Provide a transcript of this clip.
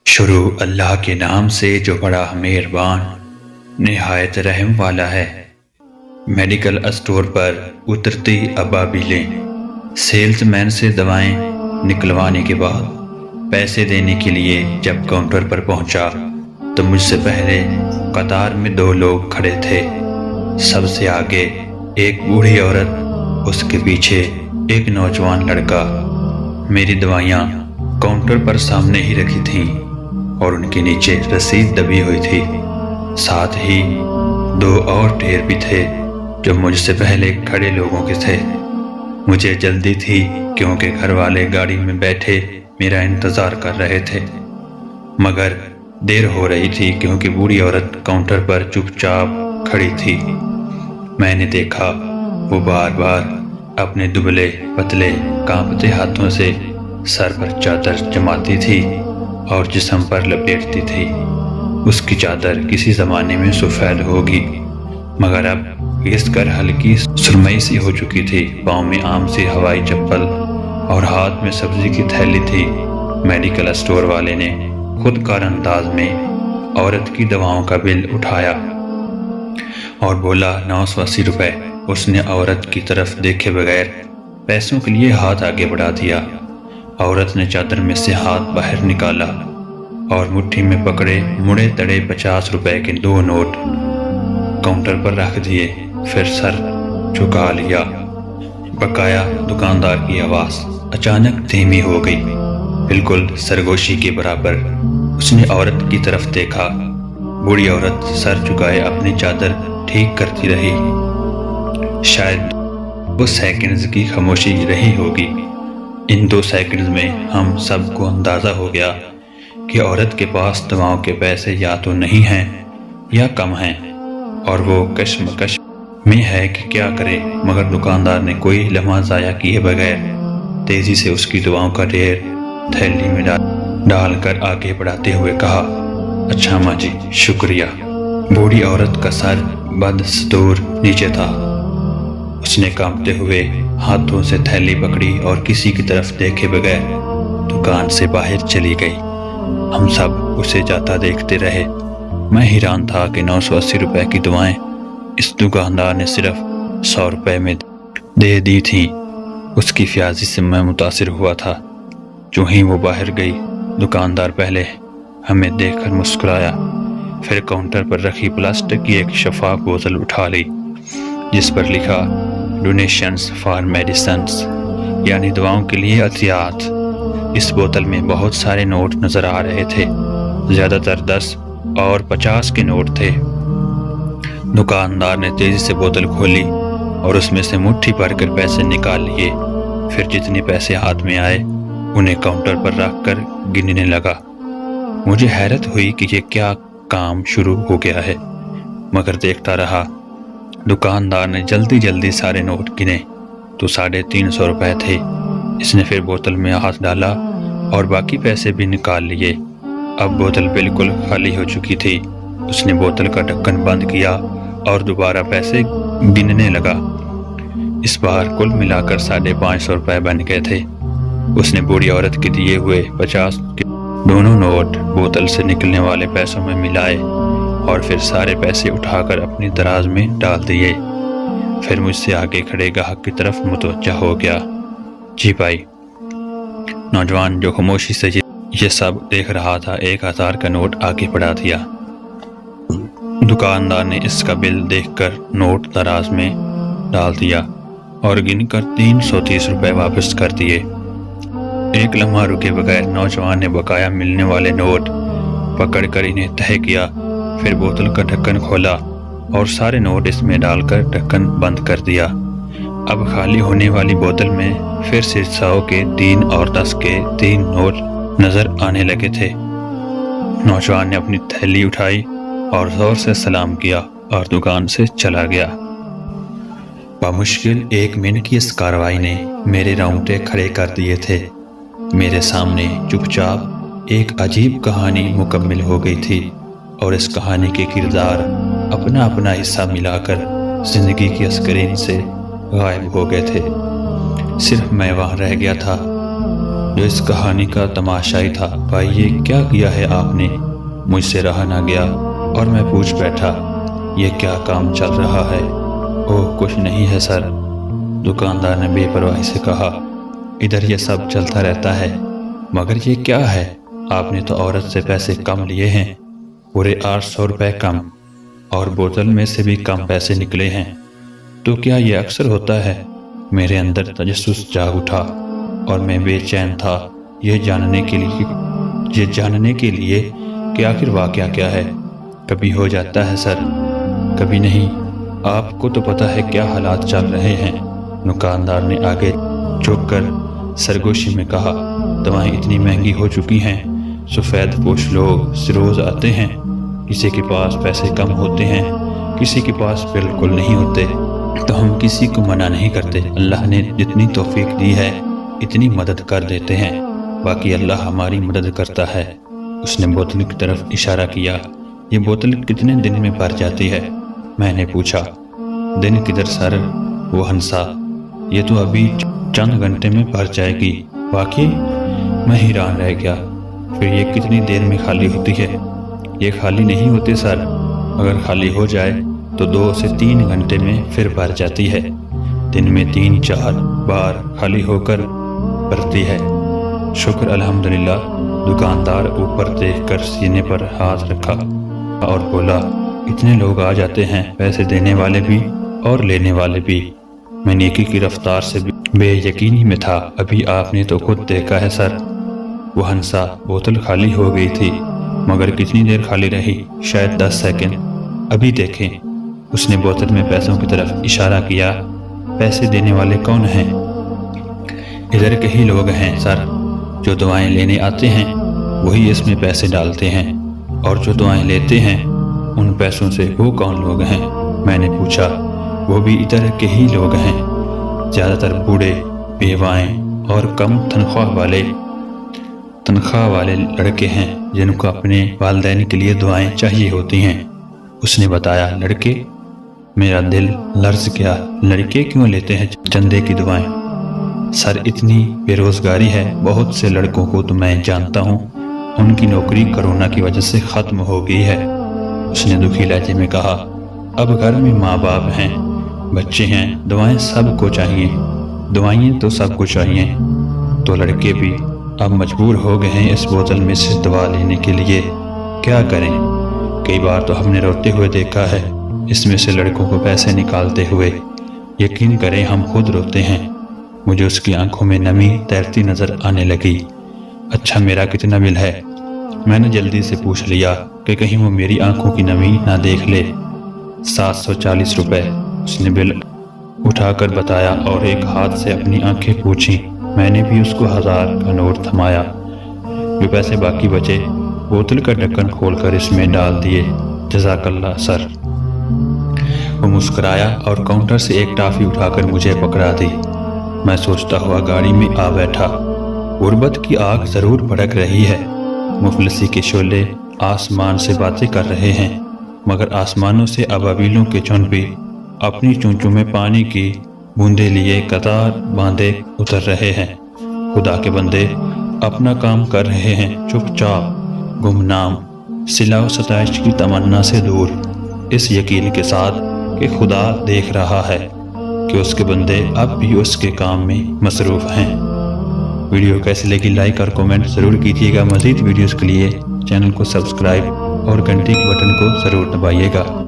شروع اللہ کے نام سے جو بڑا مہربان نہایت رحم والا ہے۔ میڈیکل اسٹور پر اترتی ابابیلیں سیلز مین سے دوائیں نکلوانے کے بعد پیسے دینے کے لیے جب کاؤنٹر پر پہنچا تو مجھ سے پہلے قطار میں 2 لوگ کھڑے تھے۔ سب سے آگے ایک بوڑھی عورت، اس کے پیچھے ایک نوجوان لڑکا۔ میری دوائیاں کاؤنٹر پر سامنے ہی رکھی تھیں اور ان کے نیچے رسید دبی ہوئی تھی۔ ساتھ ہی 2 اور ڈھیر بھی تھے جو مجھ سے پہلے کھڑے لوگوں کے تھے۔ مجھے جلدی تھی کیونکہ گھر والے گاڑی میں بیٹھے میرا انتظار کر رہے تھے، مگر دیر ہو رہی تھی کیونکہ بوڑھی عورت کاؤنٹر پر چپ چاپ کھڑی تھی۔ میں نے دیکھا وہ بار بار اپنے دبلے پتلے کانپتے ہاتھوں سے سر پر چادر جماتی تھی اور جسم پر لپیٹتی تھی۔ اس کی چادر کسی زمانے میں سفید ہوگی مگر اب گھس کر ہلکی سرمئی سی ہو چکی تھی۔ پاؤں میں عام سی ہوائی چپل اور ہاتھ میں سبزی کی تھیلی تھی۔ میڈیکل اسٹور والے نے خود کار انداز میں عورت کی دواؤں کا بل اٹھایا اور بولا 980 روپے۔ اس نے عورت کی طرف دیکھے بغیر پیسوں کے لیے ہاتھ آگے بڑھا دیا۔ عورت نے چادر میں سے ہاتھ باہر نکالا اور مٹھی میں پکڑے مڑے تڑے 50 روپے کے 2 نوٹ کاؤنٹر پر رکھ دیے، پھر سر جھکا لیا۔ بقایا دکاندار کی آواز اچانک دھیمی ہو گئی، بالکل سرگوشی کے برابر۔ اس نے عورت کی طرف دیکھا۔ بوڑھی عورت سر جھکائے اپنی چادر ٹھیک کرتی رہی۔ شاید 2 سیکنڈز کی خاموشی رہی ہوگی۔ ان 2 سیکنڈز میں ہم سب کو اندازہ ہو گیا کہ عورت کے پاس دواؤں کے پیسے یا تو نہیں ہیں یا کم ہیں اور وہ کشمکش میں ہے کہ کیا کرے، مگر دکاندار نے کوئی لمحہ ضائع کیے بغیر تیزی سے اس کی دواؤں کا ڈھیر تھیلی میں ڈال کر آگے بڑھاتے ہوئے کہا، اچھا ماں جی، شکریہ۔ بوڑھی عورت کا سر بدستور نیچے تھا۔ اس نے کانپتے ہوئے ہاتھوں سے تھیلی پکڑی اور کسی کی طرف دیکھے بغیر دکان سے باہر چلی گئی۔ ہم سب اسے جاتا دیکھتے رہے۔ میں حیران تھا کہ 980 روپے کی دوائیں اس دکاندار نے صرف 100 روپے میں دے دی تھیں۔ اس کی فیاضی سے میں متاثر ہوا تھا۔ جو ہی وہ باہر گئی، دکاندار پہلے ہمیں دیکھ کر مسکرایا، پھر کاؤنٹر پر رکھی پلاسٹک کی ایک شفاف بوتل اٹھا لی جس پر لکھا ڈونیشنز فار میڈیسنز، یعنی دواؤں کے لیے عطیات۔ اس بوتل میں بہت سارے نوٹ نظر آ رہے تھے، زیادہ تر 10 اور 50 کے نوٹ تھے۔ دکاندار نے تیزی سے بوتل کھولی اور اس میں سے مٹھی بھر کر پیسے نکال لیے، پھر جتنے پیسے ہاتھ میں آئے انہیں کاؤنٹر پر رکھ کر گننے لگا۔ مجھے حیرت ہوئی کہ یہ کیا کام شروع ہو گیا ہے، مگر دیکھتا رہا۔ دکاندار نے جلدی جلدی سارے نوٹ گنے تو 350 روپے تھے۔ اس نے پھر بوتل میں ہاتھ ڈالا اور باقی پیسے بھی نکال لیے۔ اب بوتل بالکل خالی ہو چکی تھی۔ اس نے بوتل کا ڈھکن بند کیا اور دوبارہ پیسے گننے لگا۔ اس بار کل ملا کر 550 روپے بن گئے تھے۔ اس نے بوڑھی عورت کے دیے ہوئے 50 کے دونوں نوٹ بوتل سے نکلنے والے پیسوں میں ملائے اور پھر سارے پیسے اٹھا کر اپنی دراز میں ڈال دیے۔ پھر مجھ سے آگے کھڑے گاہک کی طرف متوجہ ہو گیا۔ جی بھائی۔ نوجوان جو خاموشی سے یہ سب دیکھ رہا تھا 1000 کا نوٹ آگے بڑھا دیا۔ دکاندار نے اس کا بل دیکھ کر نوٹ دراز میں ڈال دیا اور گن کر 330 روپے واپس کر دیے۔ ایک لمحہ رکے بغیر نوجوان نے بقایا ملنے والے نوٹ پکڑ کر انہیں تہہ کیا، پھر بوتل کا ڈھکن کھولا اور سارے نوٹ اس میں ڈال کر ڈھکن بند کر دیا۔ اب خالی ہونے والی بوتل میں پھر سے 100 کے 3 اور 10 کے 3 نوٹ نظر آنے لگے تھے۔ نوجوان نے اپنی تھیلی اٹھائی اور زور سے سلام کیا اور دکان سے چلا گیا۔ بمشکل 1 منٹ کی اس کارروائی نے میرے رونگٹے کھڑے کر دیے تھے۔ میرے سامنے چپ چاپ ایک عجیب کہانی مکمل ہو گئی تھی اور اس کہانی کے کردار اپنا اپنا حصہ ملا کر زندگی کی اسکرین سے غائب ہو گئے تھے۔ صرف میں وہاں رہ گیا تھا، جو اس کہانی کا تماشائی تھا۔ بھائی یہ کیا کیا ہے آپ نے؟ مجھ سے رہا نہ گیا اور میں پوچھ بیٹھا، یہ کیا کام چل رہا ہے؟ اوہ کچھ نہیں ہے سر، دکاندار نے بے پرواہی سے کہا، ادھر یہ سب چلتا رہتا ہے، مگر یہ کیا ہے؟ آپ نے تو عورت سے پیسے کم لیے ہیں، پورے 800 روپے کم، اور بوتل میں سے بھی کم پیسے نکلے ہیں، تو کیا یہ اکثر ہوتا ہے؟ میرے اندر تجسس جاگ اٹھا اور میں بے چین تھا یہ جاننے کے لیے کہ آخر واقعہ کیا ہے۔ کبھی ہو جاتا ہے سر، کبھی نہیں، آپ کو تو پتہ ہے کیا حالات چل رہے ہیں۔ دکاندار نے آگے جھک کر سرگوشی میں کہا، دوائیں اتنی مہنگی ہو چکی ہیں، سفید پوش لوگ روز آتے ہیں، کسی کے پاس پیسے کم ہوتے ہیں، کسی کے پاس بالکل نہیں ہوتے، تو ہم کسی کو منع نہیں کرتے، اللہ نے جتنی توفیق دی ہے اتنی مدد کر دیتے ہیں، باقی اللہ ہماری مدد کرتا ہے۔ اس نے بوتل کی طرف اشارہ کیا، یہ بوتل کتنے دن میں بھر جاتی ہے؟ میں نے پوچھا۔ دن کدھر سر، وہ ہنسا، یہ تو ابھی چند گھنٹے میں بھر جائے گی۔ واقعی؟ میں حیران رہ گیا۔ پھر یہ کتنی دیر میں خالی ہوتی ہے؟ یہ خالی نہیں ہوتی سر، اگر خالی ہو جائے تو 2 سے 3 گھنٹے میں پھر بھر جاتی ہے، دن میں 3-4 بار خالی ہو کر بھرتی ہے۔ شکر الحمدللہ۔ دکاندار اوپر دیکھ کر سینے پر ہاتھ رکھا اور بولا، اتنے لوگ آ جاتے ہیں، پیسے دینے والے بھی اور لینے والے بھی۔ میں نیکی کی رفتار سے بے یقینی میں تھا۔ ابھی آپ نے تو خود دیکھا ہے سر، وہ ہنسا، بوتل خالی ہو گئی تھی، مگر کتنی دیر خالی رہی؟ شاید 10 سیکنڈ۔ ابھی دیکھیں۔ اس نے بوتل میں پیسوں کی طرف اشارہ کیا۔ پیسے دینے والے کون ہیں؟ ادھر کے ہی لوگ ہیں سر، جو دعائیں لینے آتے ہیں وہی اس میں پیسے ڈالتے ہیں، اور جو دعائیں لیتے ہیں ان پیسوں سے وہ کون لوگ ہیں؟ میں نے پوچھا۔ وہ بھی ادھر کے ہی لوگ ہیں، زیادہ تر بوڑھے، بیوائیں اور کم تنخواہ والے لڑکے ہیں جن کو اپنے والدین کے لیے دعائیں چاہیے ہوتی ہیں۔ اس نے بتایا۔ لڑکے؟ میرا دل لرز گیا۔ لڑکے کیوں لیتے ہیں چندے کی دعائیں؟ سر اتنی بے روزگاری ہے، بہت سے لڑکوں کو تو میں جانتا ہوں ان کی نوکری کرونا کی وجہ سے ختم ہو گئی ہے۔ اس نے دکھی لہجے میں کہا، اب گھر میں ماں باپ ہیں، بچے ہیں، دعائیں سب کو چاہیے، دعائیں تو سب کو چاہیے، تو لڑکے بھی اب مجبور ہو گئے ہیں اس بوتل میں سے دعا لینے کے لیے۔ کیا کریں؟ کئی بار تو ہم نے روتے ہوئے دیکھا ہے اس میں سے لڑکوں کو پیسے نکالتے ہوئے۔ یقین کریں ہم خود روتے ہیں۔ مجھے اس کی آنکھوں میں نمی تیرتی نظر آنے لگی۔ اچھا میرا کتنا بل ہے؟ میں نے جلدی سے پوچھ لیا کہ کہیں وہ میری آنکھوں کی نمی نہ دیکھ لے۔ 740 روپے، اس نے بل اٹھا کر بتایا اور ایک ہاتھ سے اپنی آنکھیں پوچھیں۔ میں نے بھی اس کو 1000 کا نوٹ تھمایا۔ جو پیسے باقی بچے بوتل کا ڈھکن کھول کر اس میں ڈال دیے۔ جزاک اللہ سر۔ وہ مسکرایا اور کاؤنٹر سے ایک ٹافی اٹھا کر مجھے پکڑا دی۔ میں سوچتا ہوا گاڑی میں آ بیٹھا۔ غربت کی آگ ضرور بھڑک رہی ہے، مفلسی کے شعلے آسمان سے باتیں کر رہے ہیں، مگر آسمانوں سے ابابیلوں کے جھنڈ بھی اپنی چونچوں میں پانی کی بوندیں لیے قطار باندھے اتر رہے ہیں۔ خدا کے بندے اپنا کام کر رہے ہیں، چپ چاپ، گمنام، صلہ و ستائش کی تمنا سے دور، اس یقین کے ساتھ کہ خدا دیکھ رہا ہے کہ اس کے بندے اب بھی اس کے کام میں مصروف ہیں۔ ویڈیو کیسی لگی لائک اور کومنٹ ضرور کیجیے گا۔ مزید ویڈیوز کے لیے چینل کو سبسکرائب اور گھنٹی کے بٹن کو ضرور دبائیے گا۔